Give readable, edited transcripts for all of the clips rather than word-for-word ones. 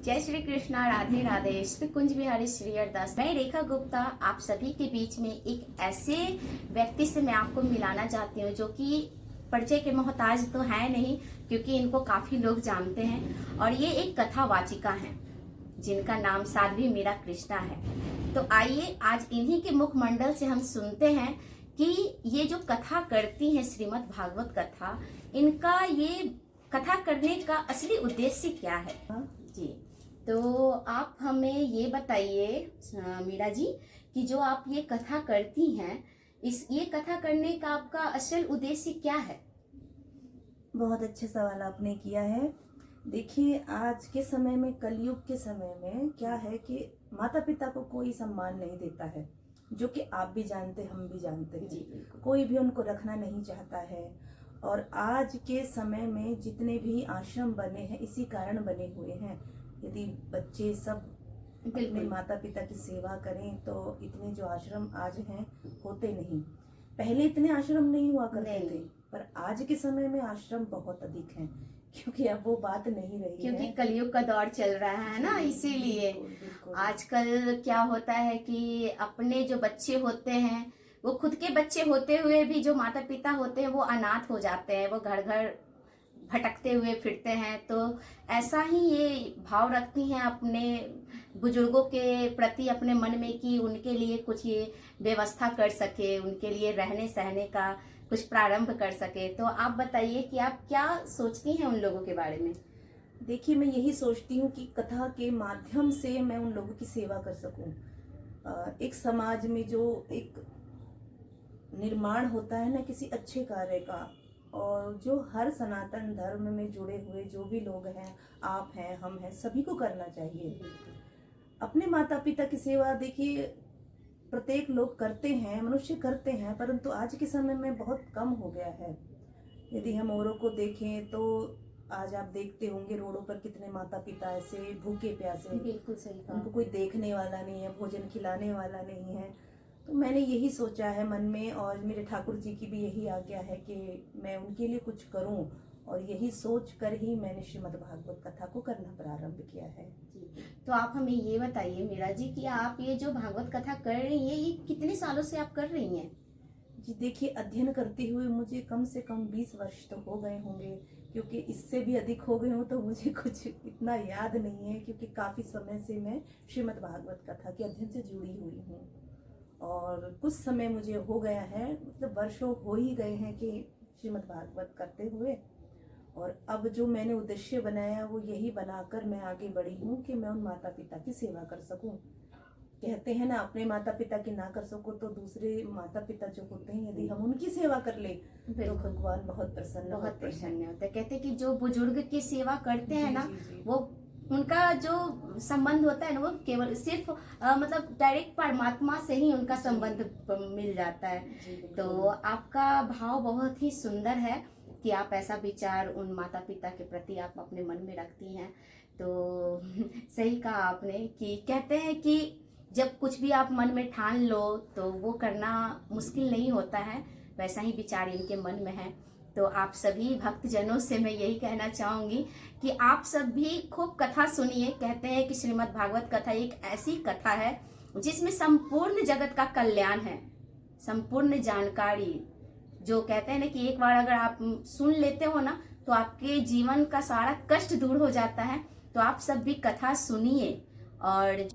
जय श्री कृष्णा, राधे राधे। श्री कुंज बिहारी श्री अरदास। मैं रेखा गुप्ता आप सभी के बीच में एक ऐसे व्यक्ति से मैं आपको मिलाना चाहती हूँ जो कि परिचय के मोहताज तो है नहीं, क्योंकि इनको काफी लोग जानते हैं। और ये एक कथावाचिका हैं जिनका नाम साध्वी मीरा कृष्णा है। तो आइए आज इन्हीं के मुखमंडल से हम सुनते हैं कि ये जो कथा करती हैं श्रीमद् भागवत कथा, इनका ये कथा करने का असली उद्देश्य क्या है। जी, तो आप हमें ये बताइए मीरा जी कि जो आप ये कथा करती हैं, ये कथा करने का आपका असल उद्देश्य क्या है। बहुत अच्छे सवाल आपने किया है। देखिए, आज के समय में, कलयुग के समय में क्या है कि माता पिता को कोई सम्मान नहीं देता है, जो कि आप भी जानते, हम भी जानते हैं। जी, कोई भी उनको रखना नहीं चाहता है। और आज के समय में जितने भी आश्रम बने हैं, इसी कारण बने हुए हैं। यदि बच्चे सब अपने माता पिता की सेवा करें तो इतने जो आश्रम आज हैं होते नहीं। पहले इतने आश्रम नहीं हुआ करते थे, पर आज के समय में आश्रम बहुत अधिक हैं, क्योंकि अब वो बात नहीं रही, क्योंकि कलयुग का दौर चल रहा है ना, इसीलिए। आजकल क्या होता है कि अपने जो बच्चे होते हैं, वो खुद के बच्चे होते हुए भी जो माता पिता होते हैं वो अनाथ हो जाते हैं, वो घर घर भटकते हुए फिरते हैं। तो ऐसा ही ये भाव रखती हैं अपने बुजुर्गों के प्रति अपने मन में कि उनके लिए कुछ ये व्यवस्था कर सके, उनके लिए रहने सहने का कुछ प्रारंभ कर सके। तो आप बताइए कि आप क्या सोचती हैं उन लोगों के बारे में। देखिए, मैं यही सोचती हूँ कि कथा के माध्यम से मैं उन लोगों की सेवा कर सकूं। एक समाज में जो एक निर्माण होता है ना किसी अच्छे कार्य का, और जो हर सनातन धर्म में जुड़े हुए जो भी लोग हैं, आप हैं, हम हैं, सभी को करना चाहिए। अपने माता पिता की सेवा देखिए प्रत्येक लोग करते हैं, मनुष्य करते हैं, परंतु आज के समय में बहुत कम हो गया है। यदि हम औरों को देखें तो आज आप देखते होंगे रोडों पर कितने माता पिता ऐसे भूखे प्यासे, बिल्कुल सही कहा। उनको कोई देखने वाला नहीं है, भोजन खिलाने वाला नहीं है। तो मैंने यही सोचा है मन में, और मेरे ठाकुर जी की भी यही आज्ञा है कि मैं उनके लिए कुछ करूं, और यही सोच कर ही मैंने श्रीमद् भागवत कथा को करना प्रारंभ किया है। जी, तो आप हमें ये बताइए मीरा जी कि आप ये जो भागवत कथा कर रही हैं, ये कितने सालों से आप कर रही हैं। जी देखिए, अध्ययन करते हुए मुझे कम से कम 20 वर्ष तो हो गए होंगे, क्योंकि इससे भी अधिक हो गए हो तो मुझे कुछ इतना याद नहीं है, क्योंकि काफ़ी समय से मैं श्रीमद् भागवत कथा के अध्ययन से जुड़ी हुई हूँ। और कुछ समय मुझे हो गया है, मतलब वर्षों हो ही गए हैं कि श्रीमद् भागवत करते हुए। और अब जो मैंने उद्देश्य बनाया वो यही बनाकर मैं आगे बढ़ी हूँ कि मैं उन माता पिता की सेवा कर सकूँ। कहते हैं ना, अपने माता पिता की ना कर सको तो दूसरे माता पिता जो होते हैं, यदि हम उनकी सेवा कर ले तो भगवान बहुत प्रसन्न होते हैं। कहते हैं कि जो बुजुर्ग की सेवा करते हैं ना, जी। वो उनका जो संबंध होता है ना, वो केवल सिर्फ मतलब डायरेक्ट परमात्मा से ही उनका संबंध मिल जाता है। तो आपका भाव बहुत ही सुंदर है कि आप ऐसा विचार उन माता पिता के प्रति आप अपने मन में रखती हैं। तो सही कहा आपने कि कहते हैं कि जब कुछ भी आप मन में ठान लो तो वो करना मुश्किल नहीं होता है। वैसा ही विचार इनके मन में है। तो आप सभी भक्तजनों से मैं यही कहना चाहूंगी कि आप सब भी खूब कथा सुनिए। कहते हैं कि श्रीमद् भागवत कथा एक ऐसी कथा है जिसमें संपूर्ण जगत का कल्याण है, संपूर्ण जानकारी। जो कहते हैं ना कि एक बार अगर आप सुन लेते हो ना तो आपके जीवन का सारा कष्ट दूर हो जाता है। तो आप सब भी कथा सुनिए और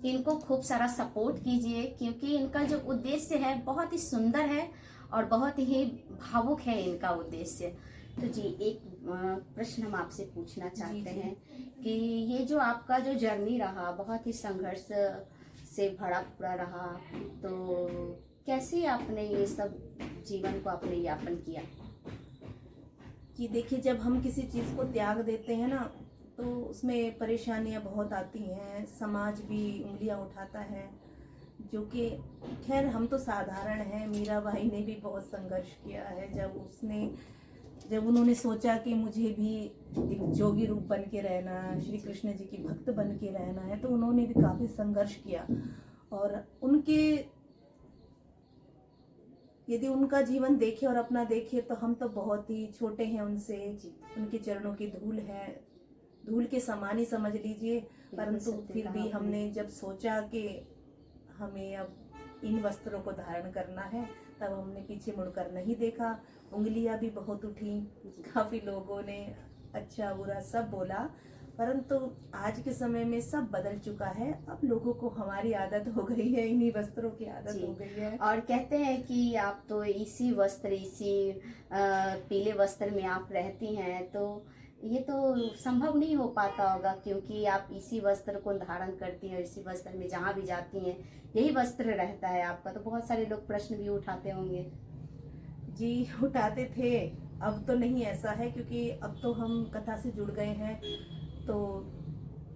इनको खूब सारा सपोर्ट कीजिए, क्योंकि इनका जो उद्देश्य है बहुत ही सुंदर है और बहुत ही भावुक है इनका उद्देश्य। तो जी, एक प्रश्न हम आपसे पूछना चाहते हैं कि ये जो आपका जो जर्नी रहा बहुत ही संघर्ष से भरा पूरा रहा, तो कैसे आपने ये सब जीवन को आपने यापन किया। कि देखिए, जब हम किसी चीज़ को त्याग देते हैं ना तो उसमें परेशानियां बहुत आती हैं, समाज भी उंगलियां उठाता है, जो कि खैर हम तो साधारण हैं। मीराबाई ने भी बहुत संघर्ष किया है। जब उन्होंने सोचा कि मुझे भी एक जोगी रूप बन के रहना, श्री कृष्ण जी की भक्त बन के रहना है, तो उन्होंने भी काफ़ी संघर्ष किया। और यदि उनका जीवन देखे और अपना देखे तो हम तो बहुत ही छोटे हैं उनसे। उनके चरणों की धूल है। धूल के समान ही समझ लीजिए। परंतु सत्य फिर कहा भी आपने। हमने जब सोचा कि हमें अब इन वस्त्रों को धारण करना है, तब हमने पीछे मुड़कर नहीं देखा। उंगलियां भी बहुत उठी, काफी लोगों ने अच्छा बुरा सब बोला, परंतु आज के समय में सब बदल चुका है। अब लोगों को हमारी आदत हो गई है, इन्हीं वस्त्रों की आदत जी। हो गई है। और कहते हैं कि आप तो इसी वस्त्र, इसी पीले वस्त्र में आप रहती हैं, तो ये तो संभव नहीं हो पाता होगा, क्योंकि आप इसी वस्त्र को धारण करती हैं और इसी वस्त्र में जहाँ भी जाती हैं यही वस्त्र रहता है आपका। तो बहुत सारे लोग प्रश्न भी उठाते होंगे। जी, उठाते थे। अब तो नहीं ऐसा है, क्योंकि अब तो हम कथा से जुड़ गए हैं, तो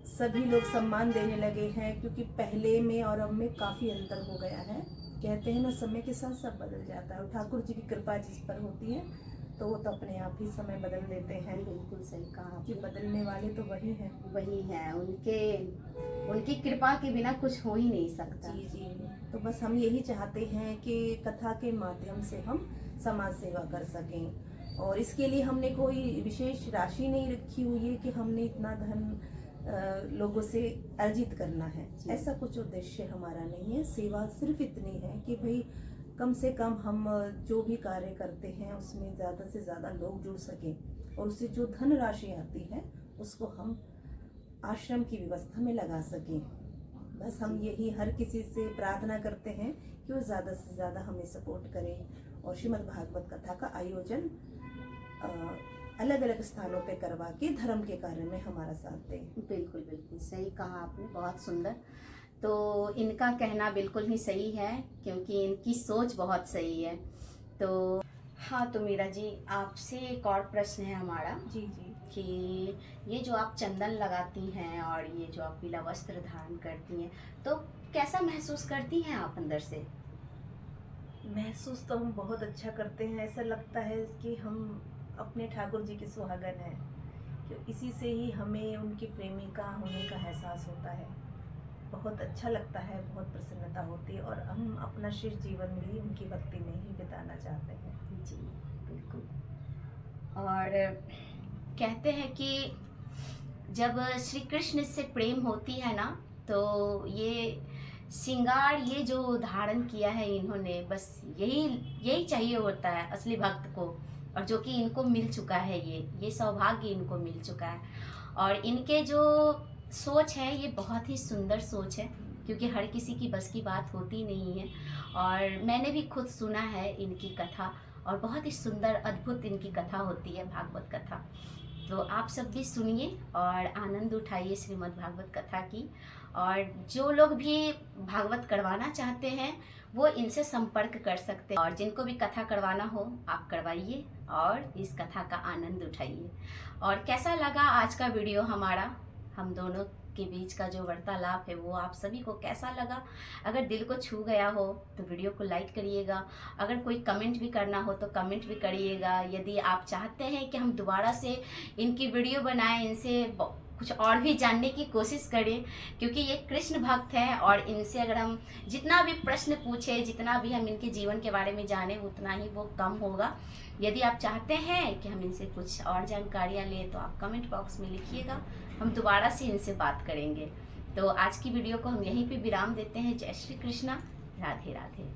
सभी लोग सम्मान देने लगे हैं, क्योंकि पहले में और अब में काफी अंतर हो गया है। कहते हैं ना, समय के साथ सब बदल जाता है, और ठाकुर जी की कृपा जिस पर होती है तो वो तो अपने आप ही समय बदल देते हैं। बिल्कुल सही कहा कि आपने। बदलने वाले तो वही हैं। वही है, उनकी कृपा के बिना कुछ हो ही नहीं सकता। जी जी। तो बस हम यही चाहते हैं कि कथा के माध्यम से हम समाज सेवा कर सकें, और इसके लिए हमने कोई विशेष राशि नहीं रखी हुई है कि हमने इतना धन लोगों से अर्जित करना है। जी। ऐसा कुछ उद्देश्य हमारा नहीं है। सेवा सिर्फ इतनी है कि भाई कम से कम हम जो भी कार्य करते हैं उसमें ज़्यादा से ज़्यादा लोग जुड़ सकें, और उससे जो धन राशि आती है उसको हम आश्रम की व्यवस्था में लगा सकें। बस हम यही हर किसी से प्रार्थना करते हैं कि वो ज़्यादा से ज़्यादा हमें सपोर्ट करें, और श्रीमद् भागवत कथा का आयोजन अलग अलग स्थानों पे करवा के धर्म के कार्य में हमारा साथ दें। बिल्कुल बिल्कुल सही कहा आपने, बहुत सुंदर। तो इनका कहना बिल्कुल ही सही है, क्योंकि इनकी सोच बहुत सही है। तो हाँ, तो मीरा जी, आपसे एक और प्रश्न है हमारा जी जी। कि ये जो आप चंदन लगाती हैं और ये जो आप पीला वस्त्र धारण करती हैं, तो कैसा महसूस करती हैं आप अंदर से? महसूस तो हम बहुत अच्छा करते हैं। ऐसा लगता है कि हम अपने ठाकुर जी के सुहागन हैं, कि इसी से ही हमें उनकी प्रेमिका होने का एहसास होता है। बहुत अच्छा लगता है, बहुत प्रसन्नता होती है, और हम अपना शेष जीवन भी उनकी भक्ति में ही बिताना चाहते हैं। जी बिल्कुल। और कहते हैं कि जब श्री कृष्ण से प्रेम होती है ना, तो ये श्रृंगार, ये जो धारण किया है इन्होंने, बस यही यही चाहिए होता है असली भक्त को, और जो कि इनको मिल चुका है। ये सौभाग्य इनको मिल चुका है। और इनके जो सोच है ये बहुत ही सुंदर सोच है, क्योंकि हर किसी की बस की बात होती नहीं है। और मैंने भी खुद सुना है इनकी कथा, और बहुत ही सुंदर अद्भुत इनकी कथा होती है, भागवत कथा। तो आप सब भी सुनिए और आनंद उठाइए श्रीमद् भागवत कथा की। और जो लोग भी भागवत करवाना चाहते हैं वो इनसे संपर्क कर सकते हैं, और जिनको भी कथा करवाना हो आप करवाइए और इस कथा का आनंद उठाइए। और कैसा लगा आज का वीडियो हमारा, हम दोनों के बीच का जो वार्तालाप है वो आप सभी को कैसा लगा? अगर दिल को छू गया हो तो वीडियो को लाइक करिएगा। अगर कोई कमेंट भी करना हो तो कमेंट भी करिएगा। यदि आप चाहते हैं कि हम दोबारा से इनकी वीडियो बनाएं, इनसे कुछ और भी जानने की कोशिश करें, क्योंकि ये कृष्ण भक्त है, और इनसे अगर हम जितना भी प्रश्न पूछे, जितना भी हम इनके जीवन के बारे में जाने, उतना ही वो कम होगा। यदि आप चाहते हैं कि हम इनसे कुछ और जानकारियाँ लें तो आप कमेंट बॉक्स में लिखिएगा, हम दोबारा से इनसे बात करेंगे। तो आज की वीडियो को हम यहीं पे विराम देते हैं। जय श्री कृष्णा, राधे राधे।